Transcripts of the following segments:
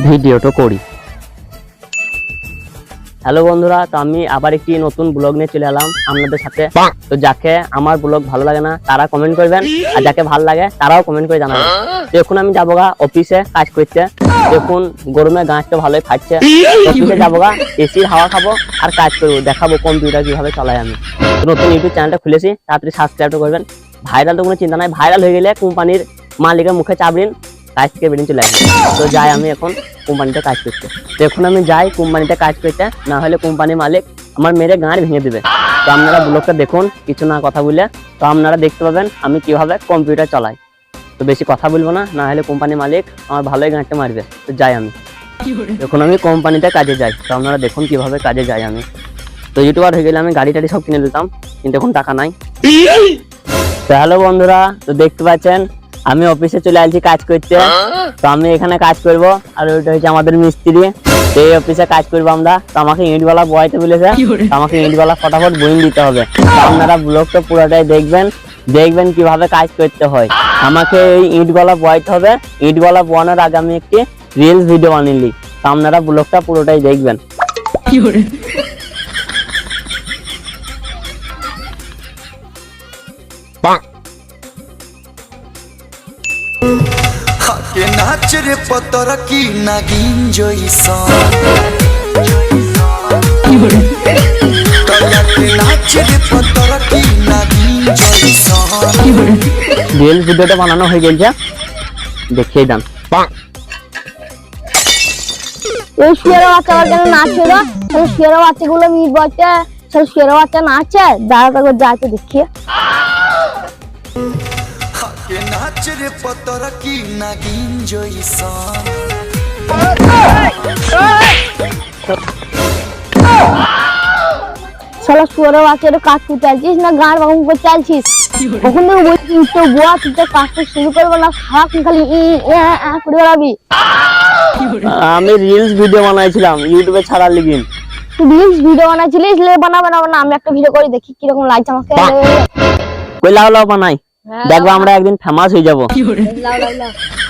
ভিডিওটা করি। হ্যালো বন্ধুরা, তো আমি আবার একটি নতুন ব্লগ নিয়ে চলে এলাম আপনাদের সাথে। তো যাকে আমার ব্লগ ভালো লাগে না তারা কমেন্ট করবেন, আর যাকে ভালো লাগে তারাও কমেন্ট করে জানাবেন। তো এখন আমি যাবো গা অফিসে কাজ করতে। দেখুন গরমে গাছটা ভালোই ফাটছে, অফিসে যাবো গা, এসির হাওয়া খাবো আর কাজ করবো, দেখাবো কম্পিউটার কিভাবে চালাই আমি। তো নতুন ইউটিউব চ্যানেলটা খুলেছি, তাড়াতাড়ি সাবস্ক্রাইব করবেন। ভাইরাল তো কোনো চিন্তা নাই, ভাইরাল হয়ে গেলে কোম্পানির মালিকের মুখে চাপড়িন কাজ থেকে বেরিয়ে চলে আসবে। তো যাই আমি এখন কোম্পানিতে কাজ করতে। তো এখন আমি যাই কোম্পানিতে কাজ করতে, না হলে কোম্পানির মালিক আমার মেরে গাঁড় ভেঙে দিবে। তো আপনারা ব্লগটা দেখুন, কিছু না কথা বলে, তো আপনারা দেখতে পাবেন আমি কিভাবে কম্পিউটার চালাই। তো বেশি কথা বলবো না, না হলে কোম্পানির মালিক আমার ভালোই গাঁটটা মারবে। তো যাই আমি এখন আমি কোম্পানিতে কাজে যাই। তো আপনারা দেখুন কিভাবে কাজে যাই আমি। তো ইউটিউবার হয়ে গেলে আমি গাড়ি টাড়ি সব কিনে দিতাম, কিন্তু এখন টাকা নাই। তো হ্যালো বন্ধুরা, তো দেখতে পাচ্ছেন আমি অফিসে চলে আসছি কাজ করতে। তো আমি এখানে কাজ করব, আর ওইটা হচ্ছে আমাদের মিস্ত্রি। এই অফিসে কাজ করবো আমরা। তো আমাকে ইটওয়ালা বয়াতে বলেছে, আমাকে ইটওয়ালা ফটাফট বইন দিতে হবে। তো আপনারা ব্লগটা পুরোটাই দেখবেন কিভাবে কাজ করতে হয়। আমাকে এই ইটওয়ালা বয়াতে হবে। ইটওয়ালা বয়ানোর আগে আমি একটি রিলস ভিডিও বানিয়ে। তো আপনারা ব্লগটা পুরোটাই দেখবেন। के नाच रे पतर की नागिन जइसन तया के नाच रे पतर की नागिन जइसन। রিলস ভিডিওটা বানানো হয়ে গেছে, দেখিয়ে দেন। এই শুয়ারা বাচ্চা কেন নাচছে না? সেই শুয়ারা বাচ্চাগুলো মিট বাচ্চা, সেই শুয়ারা বাচ্চা নাচছে, দাঁড়া করে যাচ্ছে দেখিয়ে। के नाच रे पतर की नागिन जइसन। শালা শুয়ারা বাচ্চাটা কাজ করতে চাইছিস না গান বাগুন করে চাইছিস? কখন থেকে বলছিস তো বুয়া তুই তো কাজটা শুরু করবো না, সারাক্ষণ খালি করে বেড়াবি। আমি রিলস ভিডিও বানাইছিলাম ইউটিউবে ছাড়ার লিগিন। তুই রিলস ভিডিও বানাইছিলিস? বানাবো না, আমি একটা ভিডিও করে দেখি কিরকম লাগছে আমাকে। কই লাও বানাই, দেখবো আমরা একদিন ফেমাস হয়ে যাবো।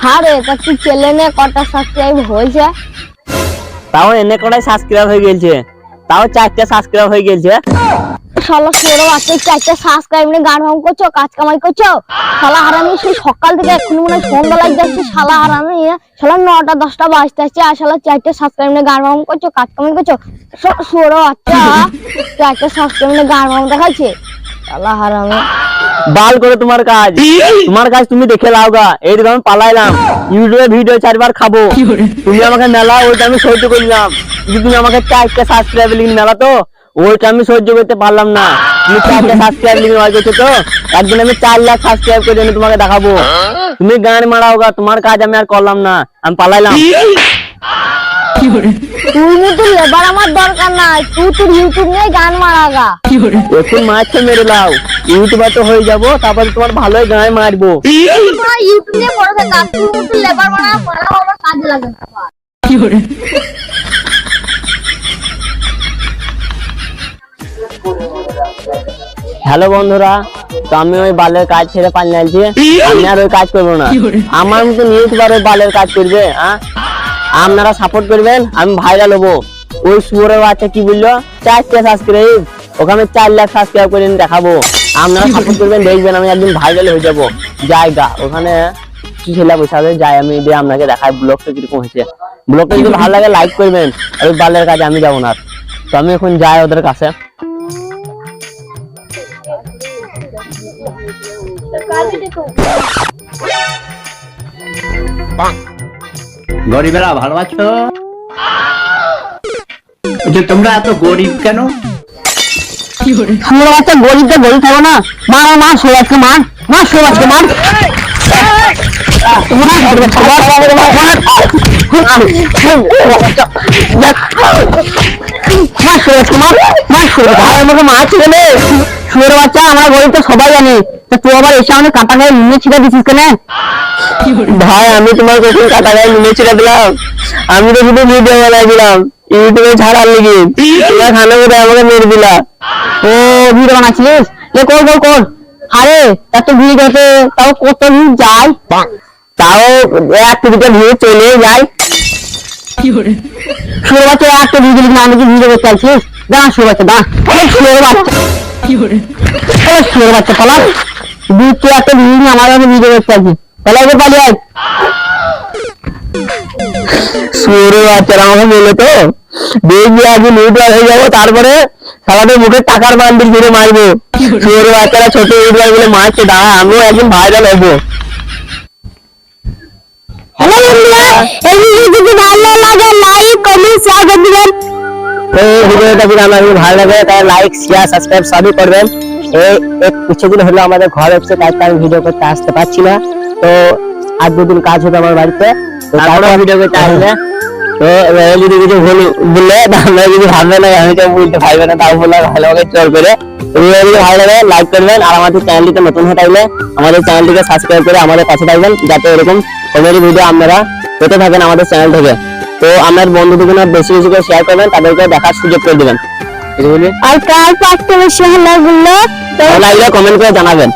হ্যাঁ রে, তা তুই চ্যানেলে কটা সাবস্ক্রাইব হয়েছে? তাও এনে কটাই সাবস্ক্রাইব হয়ে গেছে, তাও 4টা সাবস্ক্রাইব হয়ে গেছে। শালা শুয়ারা বাচ্চা 4টা সাবস্ক্রাইব নিয়ে গান ভাঙ করছো, কাজ কামাই করছো। শালা হারামি সেই সকাল থেকে এখন মনে হয় সন্ধ্যা লাগে যাচ্ছে। শালা হারামি শালা 9টা 10টা বাজতে আসছে, আর শালা 4টা সাবস্ক্রাইব নিয়ে গান ভাঙ করছো, কাজ কামাই করছো। শুয়ারা বাচ্চা 4টা সাবস্ক্রাইব নিয়ে গান ভাঙ দেখাচ্ছে। শালা হারামি বাল করে তোমার কাজ তুমি দেখে লাও গা। এই দিকে আমি পালাইলাম, ইউটিউবে ভিডিও 4বার খাবো, তুমি আমাকে মেলা ওইটা আমি সহ্য করলাম। কিন্তু তুমি আমাকে 4টা সাবস্ক্রাইব লিখে মেলা, তো ওইটা আমি সহ্য করতে পারলাম না। তুমি 4টা সাবস্ক্রাইব লিখে ওয়াই করছো, তো একদিন আমি 4 লাখ সাবস্ক্রাইব করে এনে তোমাকে দেখাবো। তুমি গান মারাও গা, তোমার কাজ আমি আর করলাম না, আমি পালাইলাম। তুই মতো লেবার আমার দরকার নাই, তুই তোর ইউটিউব নিয়ে গান মারাগা। এখন মারছে মেরে লাও, ইউটিউবার তো হয়ে যাবো, তারপরে তোমার ভালোই গান মারবো। তোরা ইউটিউব নিয়ে পড়ে থাকা, তুই মতো লেবার বানা পড়া আমার কাজে লাগে না। হ্যালো বন্ধুরা, তো আমি ওই বালের কাজ ছেড়ে পালিয়ে আসছি। আমি আর ওই কাজ করবো না। আমার মতন ইউটিউবার ওই বালের কাজ করবে? আপনারা সাপোর্ট করবেন, আমি ভাইরাল হবো। ওই শুয়োরের বাচ্চা কি বললো 4টা সাবস্ক্রাইব, ওখানে 4 লাখ সাবস্ক্রাইব করে দেখাবো। আপনারা সাপোর্ট করবেন, দেখবেন আমি একদিন ভাইরাল হয়ে যাবো। জায়গা ওখানে ছেলে বসে আছে, যাই আমি দিয়ে আপনাকে দেখাই ব্লগটা কিরকম হয়েছে। ব্লগটা যদি ভালো লাগে লাইক করবেন, ওই বালের কাজে আমি যাবো না। তো আমি এখন যাই ওদের কাছে। গরিবেরা ভালো আছো? তোমরা এত গরিব কেন? আমরা বাচ্চা গরিব থাকো না, মার সোয়াজকে মার সোয়াজকে মার। শুয়োর বাচ্চা, আমরা গরিব তো সবাই জানি, তুই আবার এসে আমাদের কাঁটা গায়ে নুনে ছিটা দিছিস কেন? ভাই আমি তোমার কখন কাঁটা গায়ে নুনে ছিটা দিলাম? আমি তো শুধু ভিডিও বানাই দিলাম ইউটিউবে ছাড়ার লিগে, তোমার খানা করে আমাকে মেরে দিলা। ও ভিডিও বানাচ্ছিলিস? কর। আরে এত ভিড় হতে তাও কত ভিড় যায়, তাও 1 কোটি ভিউ চলে যায়। শুয়োর বাচ্চা একটা ভিডিও না আমি কি ভিডিও করতে চাইছিস দা শুয়োর বাচ্চা দা শুয়োর বাচ্চা শুয়োর বাচ্চা পালা দুই তুই একটা ভিডিও আমার আমি ভিডিও করতে চাইছি তাহলে এবার পালিয়ে আয় শুয়োর বাচ্চা আমাকে বলে তো দেখবি আগে নিউট্রাল হয়ে যাবো তারপরে সারাদের মুখে টাকার বান্ডিল ঘুরে মারবো শুয়োর বাচ্চারা ছোট ইউটিউবার বলে মারছে দাঁড়া আমিও একদিন ভাইরাল হবো হ্যালো বন্ধুরা, এই ভিডিও যদি ভালো লাগে লাইক কমেন্ট শেয়ার করে দিবেন। এই ভিডিওটা যদি আপনাদের ভালো লাগে তাহলে লাইক শেয়ার সাবস্ক্রাইব সবই করবেন। এই কিছুদিন হলো আমাদের ঘর হচ্ছে তাই আমি ভিডিও করতে আসতে পারছি না, তো আর দুদিন কাজ হবে আমার বাড়িতে, তো তারপরে ভিডিও করতে আসবে। তো এবার যদি কিছু ভুল বললে তাহলে যদি ভাববে না আমি তো বলতে পারবে না, তাও বলে ভালো করে চল করে যদি ভালো লাগে লাইক করবেন, আর আমাদের চ্যানেলটিতে নতুন হয়ে থাকলে আমাদের চ্যানেলটিকে সাবস্ক্রাইব করে আমাদের পাশে থাকবেন, যাতে এরকম কমেডি ভিডিও আপনারা পেতে থাকেন আমাদের চ্যানেল থেকে। তো আপনার বন্ধুদের বেশি বেশি করে শেয়ার করবেন, তাদেরকে দেখার সুযোগ করে দিবেন। আর কার পার্টটা বেশি ভালো লাগলো ভালো লাগলে কমেন্ট করে জানাবেন।